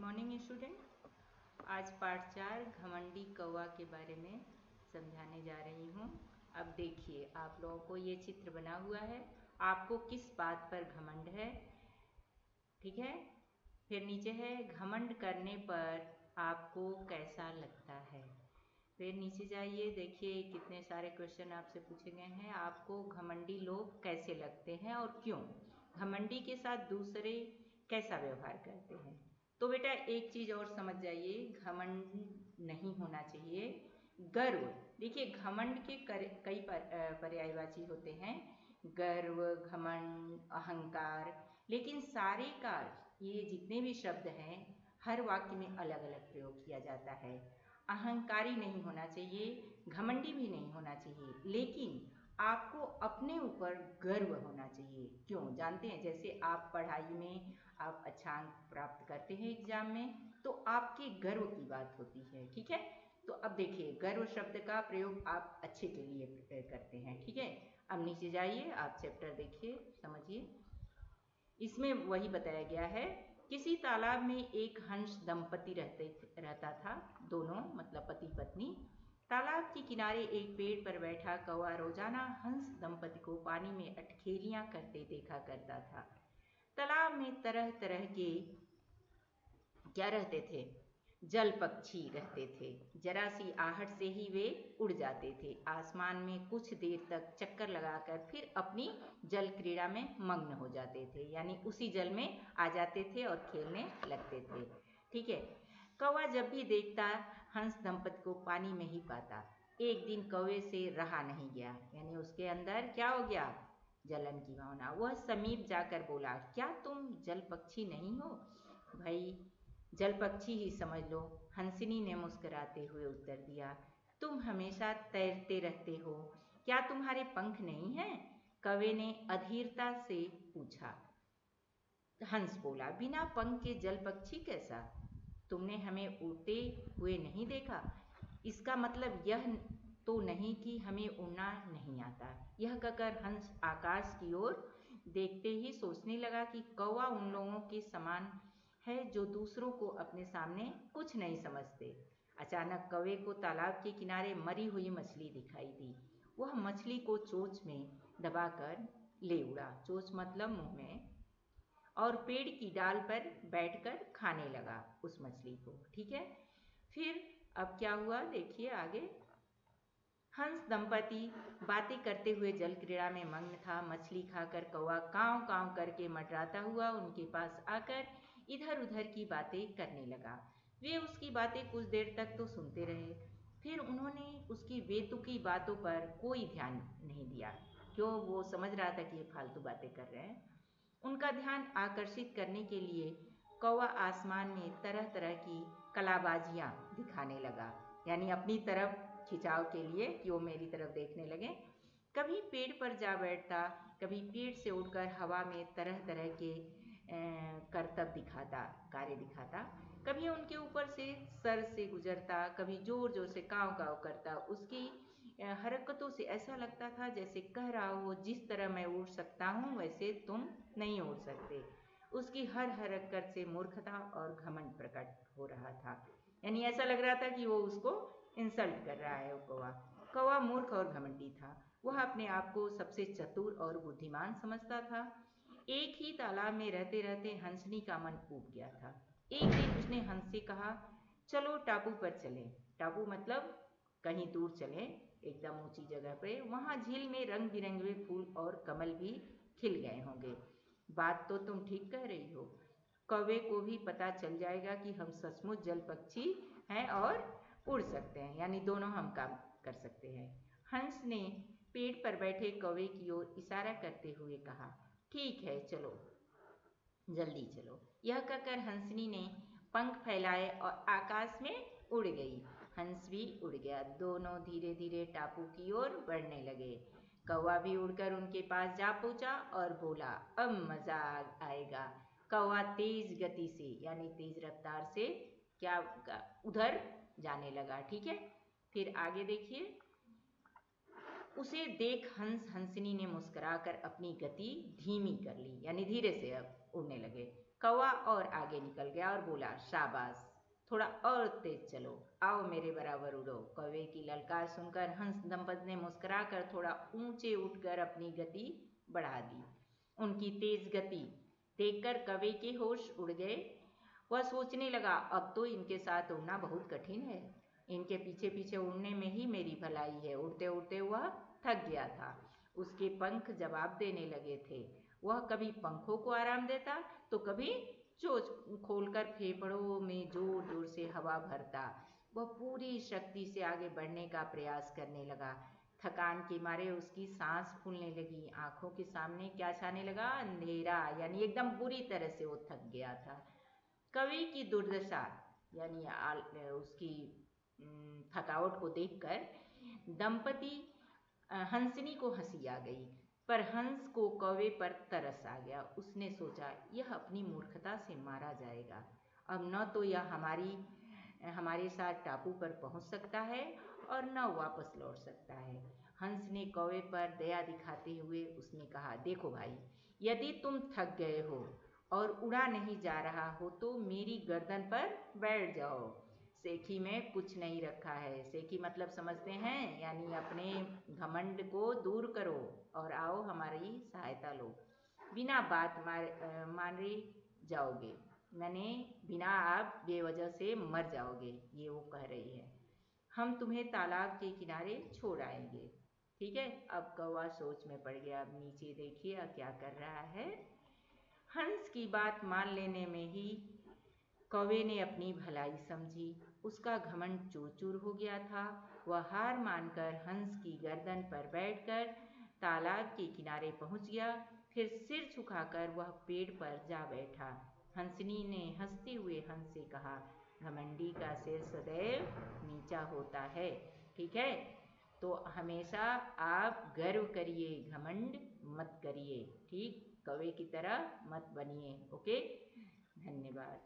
Morning student. आज पाठ 4 घमंडी कौवा के बारे में समझाने जा रही हूँ। अब देखिए, आप लोगों को ये चित्र बना हुआ है, आपको किस बात पर घमंड है, ठीक है। फिर नीचे है घमंड करने पर आपको कैसा लगता है। फिर नीचे जाइए, देखिए कितने सारे क्वेश्चन आपसे पूछे गए हैं। आपको घमंडी लोग कैसे लगते हैं और क्यों, घमंडी के साथ दूसरे कैसा व्यवहार करते हैं। तो बेटा एक चीज और समझ जाइए, घमंड नहीं होना चाहिए, गर्व। देखिए घमंड के कई पर्यायवाची होते हैं, गर्व, घमंड, अहंकार। लेकिन सारे का ये जितने भी शब्द हैं हर वाक्य में अलग अलग प्रयोग किया जाता है। अहंकारी नहीं होना चाहिए, घमंडी भी नहीं होना चाहिए, लेकिन आपको अपने ऊपर गर्व होना चाहिए। क्यों जानते हैं, जैसे आप पढ़ाई में आप अच्छा अंक प्राप्त करते हैं एग्जाम में, तो आपके गर्व की बात होती है, ठीक है। तो अब देखिए गर्व शब्द का प्रयोग आप अच्छे के लिए करते हैं, ठीक है। अब नीचे जाइए, आप चैप्टर देखिए, समझिए। इसमें वही बताया गया है, किसी तालाब में एक हंस दंपति रहता था, दोनों मतलब पति पत्नी। तालाब के किनारे एक पेड़ पर बैठा कौवा रोजाना हंस दंपति को पानी में अटखेलियां करते देखा करता था। तालाब में तरह तरह के क्या रहते थे, जल पक्षी रहते थे। जरा सी आहट से ही वे उड़ जाते थे, आसमान में कुछ देर तक चक्कर लगाकर फिर अपनी जल क्रीड़ा में मग्न हो जाते थे, यानी उसी जल में आ जाते थे और खेलने लगते थे, ठीक है। कौवा जब भी देखता हंस दंपति को पानी में ही पाता। एक दिन कौवे से रहा नहीं गया, यानी उसके अंदर क्या हो गया, जलन की भावना। वह समीप जाकर बोला, क्या तुम जल पक्षी नहीं हो? भाई जल पक्षी ही समझ लो, हंसिनी ने मुस्कुराते हुए उत्तर दिया। तुम हमेशा तैरते रहते हो, क्या तुम्हारे पंख नहीं हैं? कौवे ने अधीरता से पूछा। हंस बोला, बिना पंख के जल पक्षी कैसा? तुमने हमें उड़ते हुए नहीं देखा? इसका मतलब यह तो नहीं कि हमें उड़ना नहीं आता। यह कहकर हंस आकाश की ओर देखते ही सोचने लगा कि कौवा उन लोगों के समान है जो दूसरों को अपने सामने कुछ नहीं समझते। अचानक कौवे को तालाब के किनारे मरी हुई मछली दिखाई दी। वह मछली को चोंच में दबाकर ले उड़ा, चोंच मतलब मुंह में, और पेड़ की डाल पर बैठकर खाने लगा उस मछली को, ठीक है। फिर अब क्या हुआ देखिए आगे। हंस दंपति बातें करते हुए जल क्रीड़ा में मग्न था। मछली खाकर कौवा कांव कांव करके मंडराता हुआ उनके पास आकर इधर उधर की बातें करने लगा। वे उसकी बातें कुछ देर तक तो सुनते रहे, फिर उन्होंने उसकी बेतुकी बातों पर कोई ध्यान नहीं दिया, क्यों, वो समझ रहा था कि ये फालतू बातें कर रहे हैं। उनका ध्यान आकर्षित करने के लिए कौवा आसमान में तरह तरह की कलाबाजियां दिखाने लगा, यानी अपनी तरफ खिंचाव के लिए कि वो मेरी तरफ देखने लगे। कभी पेड़ पर जा बैठता, कभी पेड़ से उड़कर हवा में तरह तरह के करतब दिखाता, कार्य दिखाता। कभी उनके ऊपर से सर से गुजरता, कभी जोर जोर से काव काव करता। उसकी हरकतों से ऐसा लगता था जैसे कह रहा हो, जिस तरह मैं उड़ सकता हूँ वैसे तुम नहीं उड़ सकते। उसकी हर हरकत से मूर्खता और घमंड प्रकट हो रहा था, यानी ऐसा लग रहा था कि वो उसको इंसल्ट कर रहा है। कौवा कौवा मूर्ख और घमंडी था। वह अपने आप को सबसे चतुर और बुद्धिमान समझता था। एक ही तालाब में रहते रहते हंसनी का मन ऊब गया था। एक दिन उसने हंस से कहा, चलो टापू पर चलें। टापू मतलब कहीं दूर चलें, एकदम ऊंची जगह पे, वहां झील में रंग बिरंगे फूल और कमल भी खिल गए होंगे। बात तो तुम ठीक कह रही हो, कौवे को भी पता चल जाएगा कि हम सचमुच जल पक्षी हैं और उड़ सकते हैं, यानी दोनों हम काम कर सकते हैं। हंस ने पेड़ पर बैठे कौवे की ओर इशारा करते हुए कहा, ठीक है चलो, जल्दी चलो। यह कहकर हंसनी ने पंख फैलाए और आकाश में उड़ गई। हंस भी उड़ गया। दोनों धीरे धीरे टापू की ओर बढ़ने लगे। कौवा भी उड़कर उनके पास जा पहुंचा और बोला, अब मजा आएगा। कौवा तेज गति से यानी तेज रफ्तार से क्या उधर जाने लगा, ठीक है। फिर आगे देखिए। उसे देख हंस हंसनी ने मुस्कुराकर अपनी गति धीमी कर ली, यानी धीरे से अब उड़ने लगे। कौवा और आगे निकल गया और बोला, शाबाश, थोड़ा और तेज चलो, आओ मेरे बराबर उड़ो। कौवे की ललकार सुनकर हंस दंपति ने मुस्कुराकर थोड़ा ऊंचे उठकर अपनी गति बढ़ा दी। उनकी तेज गति देखकर कौवे के होश उड़ गए। वह सोचने लगा, अब तो इनके साथ उड़ना बहुत कठिन है, इनके पीछे पीछे उड़ने में ही मेरी भलाई है। उड़ते उड़ते वह थक गया था। उसके पंख जवाब देने लगे थे। वह कभी पंखों को आराम देता तो कभी चोंच खोलकर फेफड़ों में जोर जोर से हवा भरता। वह पूरी शक्ति से आगे बढ़ने का प्रयास करने लगा। थकान के मारे उसकी सांस फूलने लगी। आंखों के सामने क्या छाने लगा? अंधेरा, यानी एकदम बुरी तरह से वो थक गया था। कवि की दुर्दशा यानी उसकी थकावट को देखकर दंपति हंसनी को हंसी आ गई, पर हंस को कौवे पर तरस आ गया। उसने सोचा, यह अपनी मूर्खता से मारा जाएगा। अब न तो यह हमारे साथ टापू पर पहुंच सकता है और न वापस लौट सकता है। हंस ने कौवे पर दया दिखाते हुए उसने कहा, देखो भाई, यदि तुम थक गए हो और उड़ा नहीं जा रहा हो तो मेरी गर्दन पर बैठ जाओ। सेखी में कुछ नहीं रखा है। सेखी मतलब समझते हैं, यानी अपने घमंड को दूर करो और आओ हमारी सहायता लो। बिना बात मारे जाओगे, यानी बिना आप बेवजह से मर जाओगे, ये वो कह रही है। हम तुम्हें तालाब के किनारे छोड़ आएंगे। ठीक है। अब कौवा सोच में पड़ गया। अब नीचे देखिए अब क्या कर रहा है। हंस की बात मान लेने में ही कौवे ने अपनी भलाई समझी। उसका घमंड चूर-चूर हो गया था। वह हार मानकर हंस की गर्दन पर बैठकर तालाब के किनारे पहुंच गया। फिर सिर झुकाकर वह पेड़ पर जा बैठा। हंसनी ने हंसते हुए हंस से कहा, घमंडी का सिर सदैव नीचा होता है। ठीक है, तो हमेशा आप गर्व करिए, घमंड मत करिए। ठीक, कौवे की तरह मत बनिए। ओके, धन्यवाद।